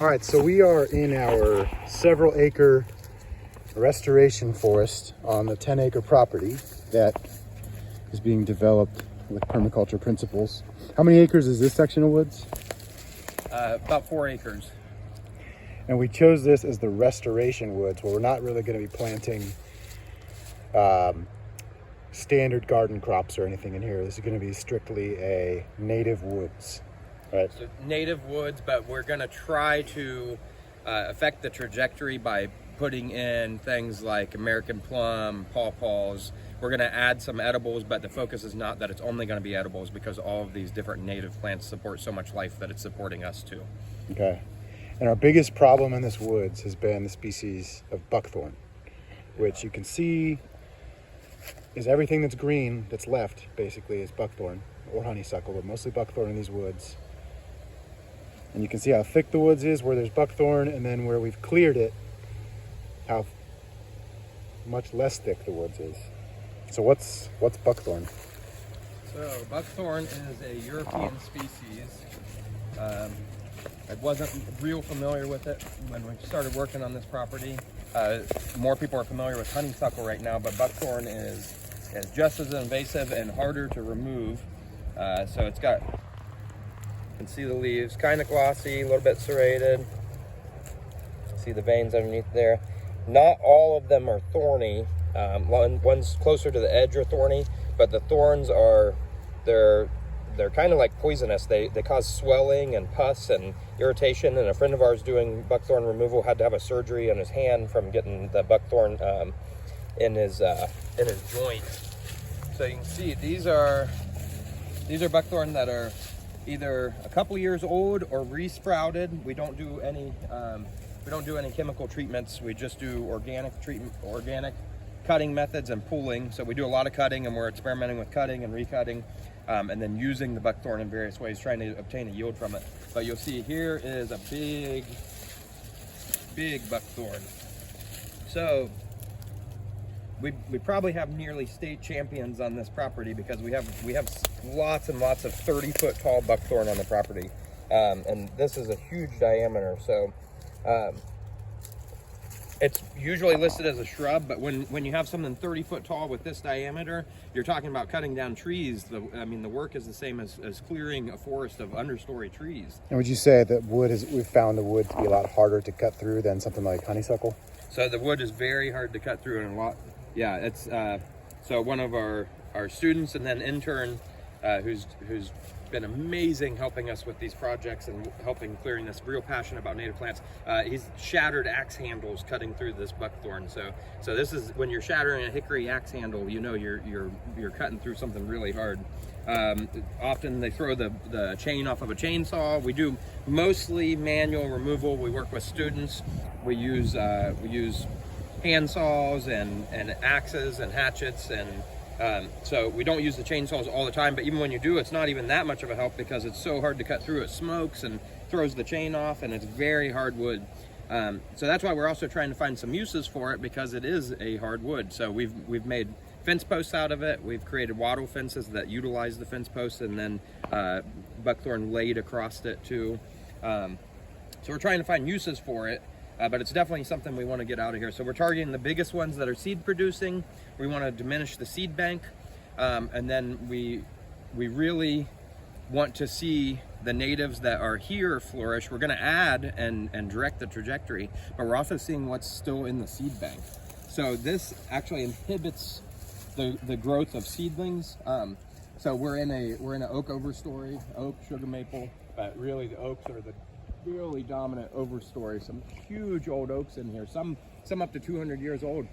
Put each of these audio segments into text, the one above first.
All right, so we are in our several acre restoration forest on the 10-acre property that is being developed with permaculture principles. How many acres is this section of woods? About 4 acres. And we chose this as the restoration woods, where we're not really going to be planting standard garden crops or anything in here. This is going to be strictly a native woods, right? So native woods, but we're going to try to affect the trajectory by putting in things like American plum, pawpaws. We're going to add some edibles, but the focus is not that it's only going to be edibles, because all of these different native plants support so much life that it's supporting us too. Okay. And our biggest problem in this woods has been the species of buckthorn, which you can see is everything that's green that's left basically is buckthorn or honeysuckle, but mostly buckthorn in these woods. And you can see how thick the woods is where there's buckthorn, and then where we've cleared it, how much less thick the woods is. So what's buckthorn? So buckthorn is a European species. I wasn't real familiar with it when we started working on this property. More people are familiar with honeysuckle right now, but buckthorn is just as invasive and harder to remove. So it's got, you can see the leaves, kind of glossy, a little bit serrated. See the veins underneath there. Not all of them are thorny. One's closer to the edge are thorny, but the thorns are, they're kind of like poisonous. They cause swelling and pus and irritation. And a friend of ours doing buckthorn removal had to have a surgery on his hand from getting the buckthorn in his joint. So you can see these are buckthorn that are either a couple years old or re-sprouted. We don't do any chemical treatments. We just do organic cutting methods and pulling. So we do a lot of cutting, and we're experimenting with cutting and recutting. And then using the buckthorn in various ways, trying to obtain a yield from it. But you'll see here is a big buckthorn. So we probably have nearly state champions on this property, because we have lots and lots of 30-foot tall buckthorn on the property. And this is a huge diameter. So it's usually listed as a shrub, but when you have something 30-foot tall with this diameter, you're talking about cutting down trees. The work is the same as clearing a forest of understory trees. And would you say that we've found the wood to be a lot harder to cut through than something like honeysuckle? So the wood is very hard to cut through, and it's so one of our students and then intern who's been amazing helping us with these projects and helping clearing this, real passionate about native plants. He's shattered axe handles cutting through this buckthorn. So this is, when you're shattering a hickory axe handle, you know you're cutting through something really hard. Often they throw the chain off of a chainsaw. We do mostly manual removal. We work with students. We use hand saws and axes and hatchets, and so we don't use the chainsaws all the time, but even when you do, it's not even that much of a help, because it's so hard to cut through. It smokes and throws the chain off, and it's very hard wood. So that's why we're also trying to find some uses for it, because it is a hard wood. So we've made fence posts out of it. We've created wattle fences that utilize the fence posts, and then buckthorn laid across it too. So we're trying to find uses for it. But it's definitely something we want to get out of here. So we're targeting the biggest ones that are seed producing. We want to diminish the seed bank. And then we really want to see the natives that are here flourish. We're going to add and direct the trajectory, but we're also seeing what's still in the seed bank. So this actually inhibits the growth of seedlings. So we're in an oak overstory, oak, sugar maple, but really the oaks are the really dominant overstory. Some huge old oaks in here, some up to 200 years old,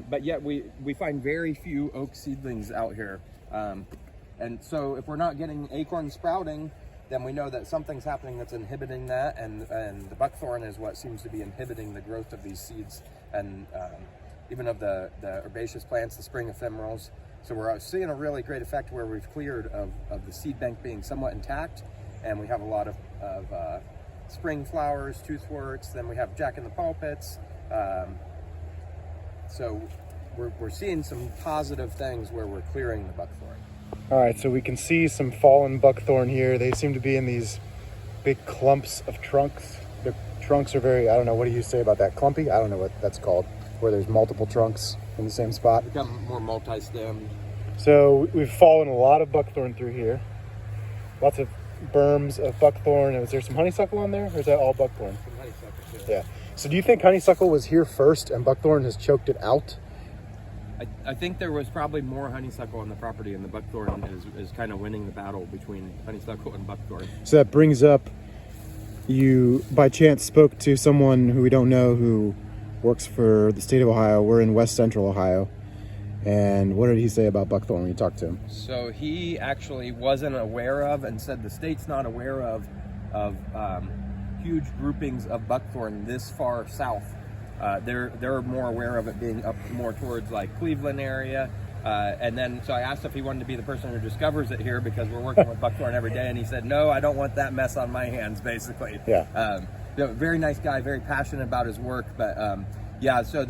but yet we find very few oak seedlings out here, and so if we're not getting acorn sprouting, then we know that something's happening that's inhibiting that, and the buckthorn is what seems to be inhibiting the growth of these seeds, and even of the herbaceous plants, the spring ephemerals. So we're seeing a really great effect where we've cleared of the seed bank being somewhat intact, and we have a lot of spring flowers, toothworts, then we have jack in the pulpits. So we're seeing some positive things where we're clearing the buckthorn. All right, so we can see some fallen buckthorn here. They seem to be in these big clumps of trunks the trunks are very, I don't know, what do you say about that? Clumpy? I don't know what that's called, where there's multiple trunks in the same spot. Become more multi-stemmed. So we've fallen a lot of buckthorn through here. Lots of berms of buckthorn. Is there some honeysuckle on there, or is that all buckthorn? Some honeysuckle, too. Yeah. So do you think honeysuckle was here first and buckthorn has choked it out? I think there was probably more honeysuckle on the property, and the buckthorn is kind of winning the battle between honeysuckle and buckthorn. So that brings up, you by chance spoke to someone who we don't know who works for the state of Ohio. We're in West Central Ohio. And what did he say about buckthorn when you talked to him? So he actually wasn't aware of, and said the state's not aware of huge groupings of buckthorn this far south. They're more aware of it being up more towards like Cleveland area. And then, so I asked if he wanted to be the person who discovers it here, because we're working with buckthorn every day. And he said, no, I don't want that mess on my hands, basically. Yeah. Very nice guy, very passionate about his work. But yeah, so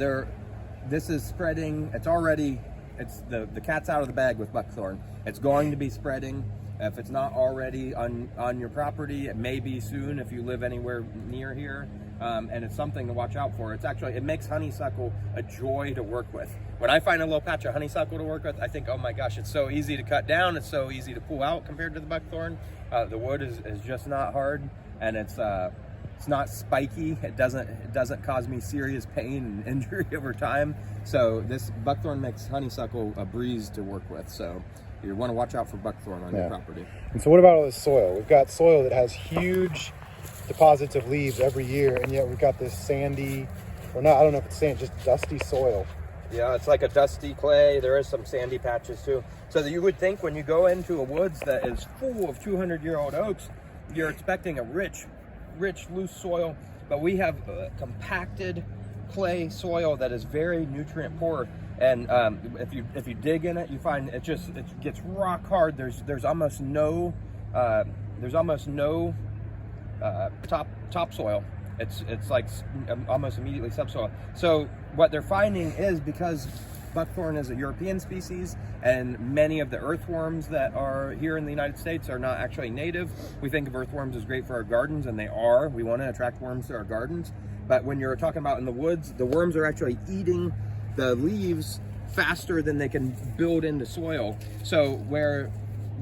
this is spreading. It's the cat's out of the bag with buckthorn. It's going to be spreading. If it's not already on your property, it may be soon if you live anywhere near here. And it's something to watch out for. It makes honeysuckle a joy to work with. When I find a little patch of honeysuckle to work with, I think, oh my gosh, it's so easy to cut down. It's so easy to pull out compared to the buckthorn. The wood is just not hard, and it's not spiky. It doesn't cause me serious pain and injury over time. So this buckthorn makes honeysuckle a breeze to work with. So you want to watch out for buckthorn on your property. And so what about all this soil? We've got soil that has huge deposits of leaves every year, and yet we've got this sandy, or not, I don't know if it's sand, just dusty soil. Yeah, it's like a dusty clay. There is some sandy patches too. So that you would think when you go into a woods that is full of 200-year-old oaks, you're expecting a rich, loose soil, but we have compacted clay soil that is very nutrient poor. And if you dig in it, you find it gets rock hard. There's almost no topsoil. It's like almost immediately subsoil. So what they're finding is, because buckthorn is a European species, and many of the earthworms that are here in the United States are not actually native. We think of earthworms as great for our gardens, and they are. We want to attract worms to our gardens. But when you're talking about in the woods, the worms are actually eating the leaves faster than they can build into soil. So where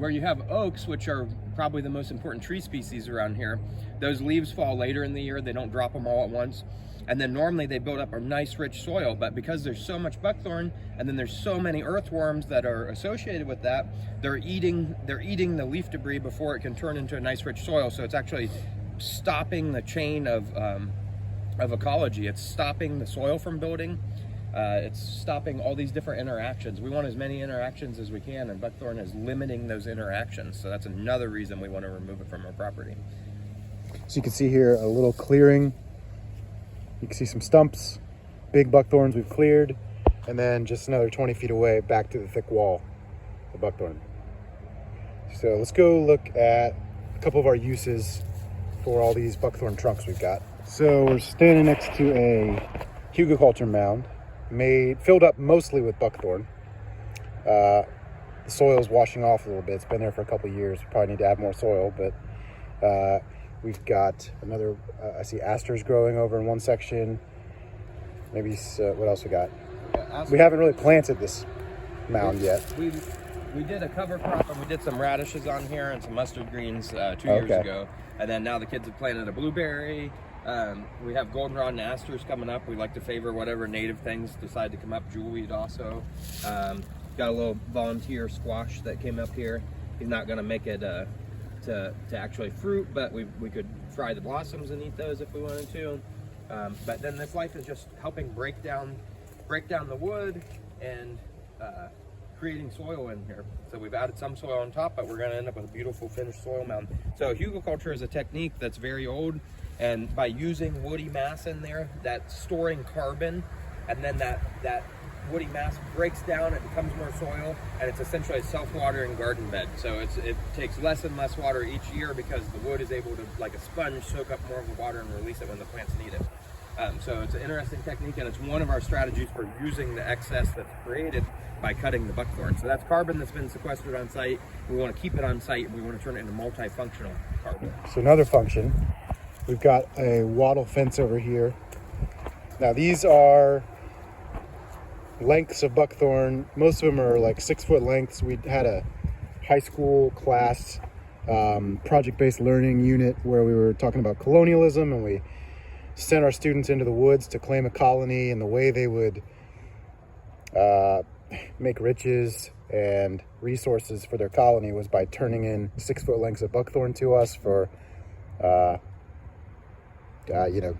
you have oaks, which are probably the most important tree species around here, those leaves fall later in the year. They don't drop them all at once. And then normally they build up a nice rich soil, but because there's so much buckthorn, and then there's so many earthworms that are associated with that, they're eating the leaf debris before it can turn into a nice rich soil. So it's actually stopping the chain of ecology. It's stopping the soil from building. It's stopping all these different interactions. We want as many interactions as we can, and buckthorn is limiting those interactions. So that's another reason we want to remove it from our property. So you can see here a little clearing. You can see some stumps, big buckthorns we've cleared, and then just another 20 feet away back to the thick wall of buckthorn. So let's go look at a couple of our uses for all these buckthorn trunks we've got. So we're standing next to a hugelkultur mound filled up mostly with buckthorn. The soil's washing off a little bit. It's been there for a couple of years. We probably need to add more soil, but we've got another, I see asters growing over in one section. Maybe, what else we got? Yeah, we haven't really planted this mound yet. We did a cover crop, and we did some radishes on here and some mustard greens 2 years ago. And then now the kids have planted a blueberry. We have goldenrod and asters coming up. We like to favor whatever native things decide to come up. Jewelweed also. Got a little volunteer squash that came up here. He's not going to make it to actually fruit, but we could fry the blossoms and eat those if we wanted to. But then this life is just helping break down the wood and creating soil in here. So we've added some soil on top, but we're going to end up with a beautiful finished soil mound. So hugelkultur is a technique that's very old, and by using woody mass in there, that's storing carbon, and then that woody mass breaks down, it becomes more soil, and it's essentially a self-watering garden bed. So it takes less and less water each year because the wood is able to, like a sponge, soak up more of the water and release it when the plants need it. So it's an interesting technique, and it's one of our strategies for using the excess that's created by cutting the buckthorn. So that's carbon that's been sequestered on site. We want to keep it on site, and we want to turn it into multifunctional carbon. So another function We've got a wattle fence over here. Now these are lengths of buckthorn. Most of them are like 6-foot lengths. We had a high school class project-based learning unit where we were talking about colonialism, and we sent our students into the woods to claim a colony, and the way they would make riches and resources for their colony was by turning in 6-foot lengths of buckthorn to us for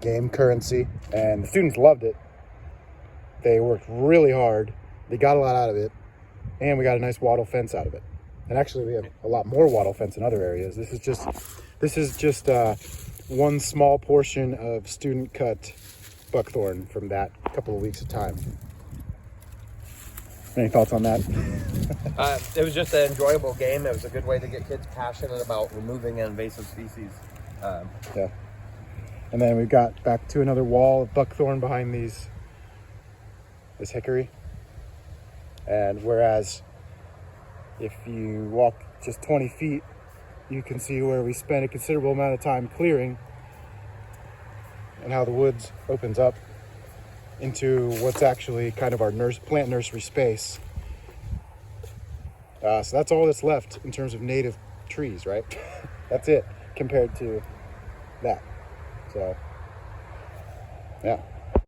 game currency. And the students loved it. They worked really hard. They got a lot out of it, and we got a nice wattle fence out of it. And actually, we have a lot more wattle fence in other areas. This is just one small portion of student cut buckthorn from that couple of weeks of time. Any thoughts on that? It was just an enjoyable game. It was a good way to get kids passionate about removing an invasive species. Yeah. And then we've got back to another wall of buckthorn behind this hickory. And whereas if you walk just 20 feet, you can see where we spent a considerable amount of time clearing and how the woods opens up into what's actually kind of our plant nursery space. So that's all that's left in terms of native trees, right? That's it compared to that. So, yeah.